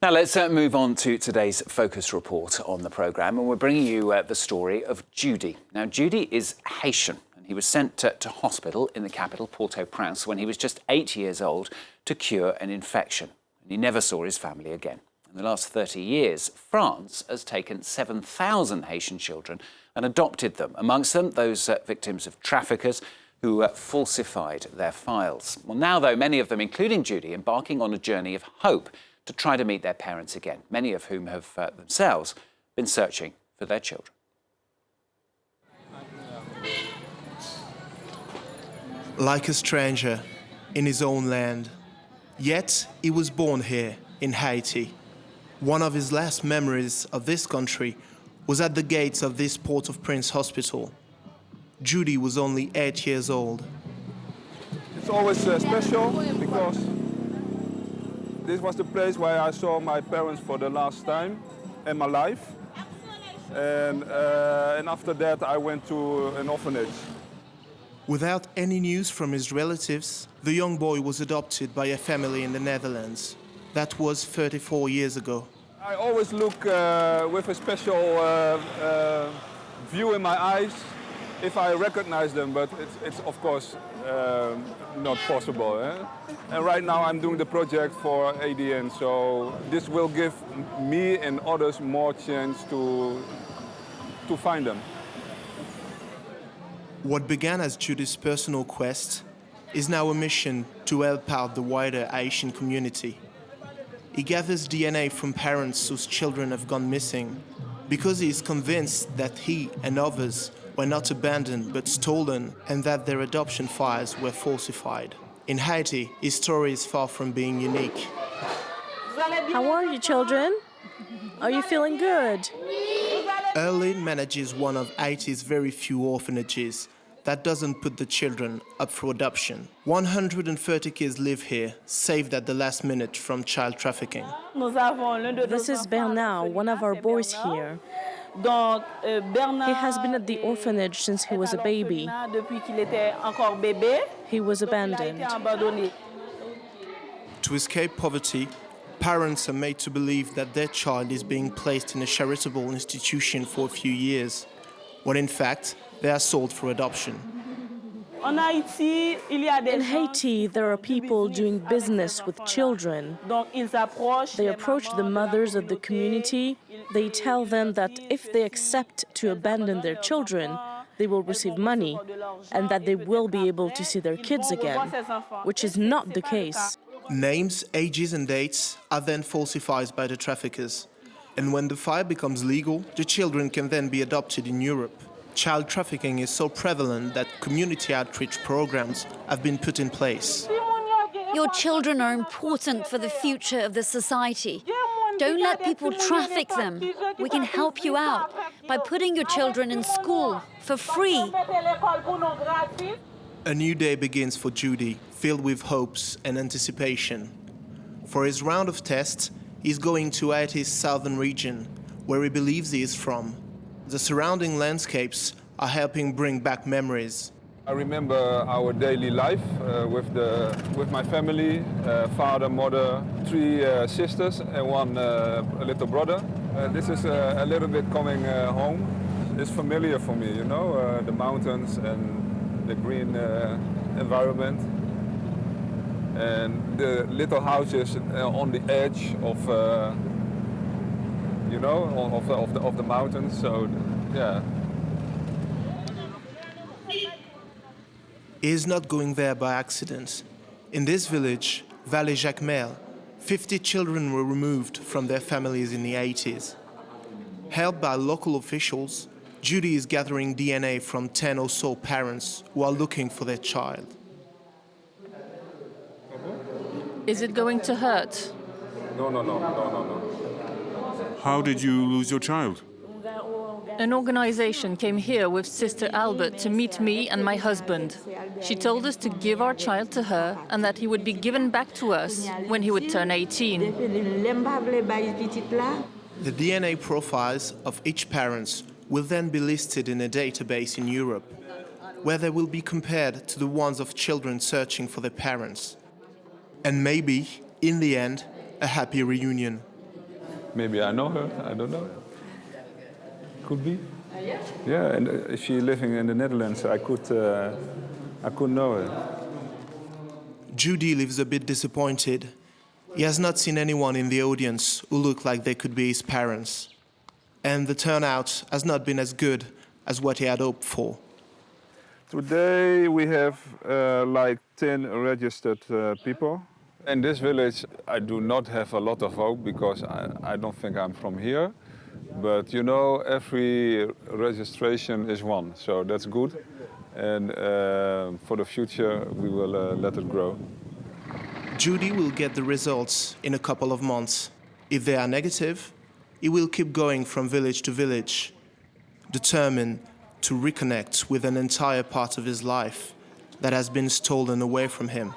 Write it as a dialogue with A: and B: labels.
A: Now let's move on to today's focus report on the programme, and we're bringing you the story of Judy. Now Judy is Haitian, and he was sent to hospital in the capital, Port-au-Prince, when he was just 8 years old to cure an infection. And he never saw his family again. In the last 30 years, France has taken 7,000 Haitian children and adopted them, amongst them those victims of traffickers who falsified their files. Well, now, though, many of them, including Judy, embarking on a journey of hope to try to meet their parents again, many of whom have themselves been searching for their children.
B: Like a stranger in his own land, yet he was born here in Haiti. One of his last memories of this country was at the gates of this Port-au-Prince hospital. Judy was only 8 years old.
C: It's always special because this was the place where I saw my parents for the last time in my life. And after that, I went to an orphanage.
B: Without any news from his relatives, the young boy was adopted by a family in the Netherlands. That was 34 years ago.
C: I always look with a special view in my eyes if I recognize them, but it's of course not possible. And right now I'm doing the project for ADN, so this will give me and others more chance to find them.
B: What began as Judy's personal quest is now a mission to help out the wider Haitian community. He gathers DNA from parents whose children have gone missing because he is convinced that he and others were not abandoned but stolen and that their adoption files were falsified. In Haiti, his story is far from being unique.
D: How are you, children? Are you feeling good?
B: Erlin manages one of Haiti's very few orphanages that doesn't put the children up for adoption. 130 kids live here, saved at the last minute from child trafficking.
D: This is Bernard, one of our boys here. He has been at the orphanage since he was a baby. He was abandoned.
B: To escape poverty, parents are made to believe that their child is being placed in a charitable institution for a few years, when in fact they are sold for adoption.
D: In Haiti, there are people doing business with children. They approach the mothers of the community. They tell them that if they accept to abandon their children, they will receive money and that they will be able to see their kids again, which is not the case.
B: Names, ages and dates are then falsified by the traffickers. And when the file becomes legal, the children can then be adopted in Europe. Child trafficking is so prevalent that community outreach programs have been put in place.
E: Your children are important for the future of the society. Don't let people traffic them. We can help you out by putting your children in school for free.
B: A new day begins for Judy, filled with hopes and anticipation. For his round of tests, he's going to Haiti's southern region, where he believes he is from. The surrounding landscapes are helping bring back memories.
C: I remember our daily life with my family, father, mother, 3 sisters and one little brother. This is a little bit coming home. It's familiar for me, you know, the mountains and the green environment. And the little houses on the edge of, you know, of the mountains. So, yeah.
B: He is not going there by accident. In this village, Vallée Jacmel, 50 children were removed from their families in the 80s. Helped by local officials, Judy is gathering DNA from 10 or so parents who are looking for their child.
F: Is it going to hurt?
C: No.
G: How did you lose your child?
F: An organization came here with Sister Albert to meet me and my husband. She told us to give our child to her and that he would be given back to us when he would turn 18.
B: The DNA profiles of each parent will then be listed in a database in Europe, where they will be compared to the ones of children searching for their parents. And maybe, in the end, a happy reunion.
C: Maybe I know her, I don't know. Could be. Yeah, and if she's living in the Netherlands, I could know her.
B: Judy leaves a bit disappointed. He has not seen anyone in the audience who look like they could be his parents. And the turnout has not been as good as what he had hoped for.
C: Today we have like 10 registered people. In this village I do not have a lot of hope because I don't think I'm from here. But you know, every registration is one, so that's good. And for the future we will let it grow.
B: Judy will get the results in a couple of months. If they are negative, he will keep going from village to village, determined to reconnect with an entire part of his life that has been stolen away from him.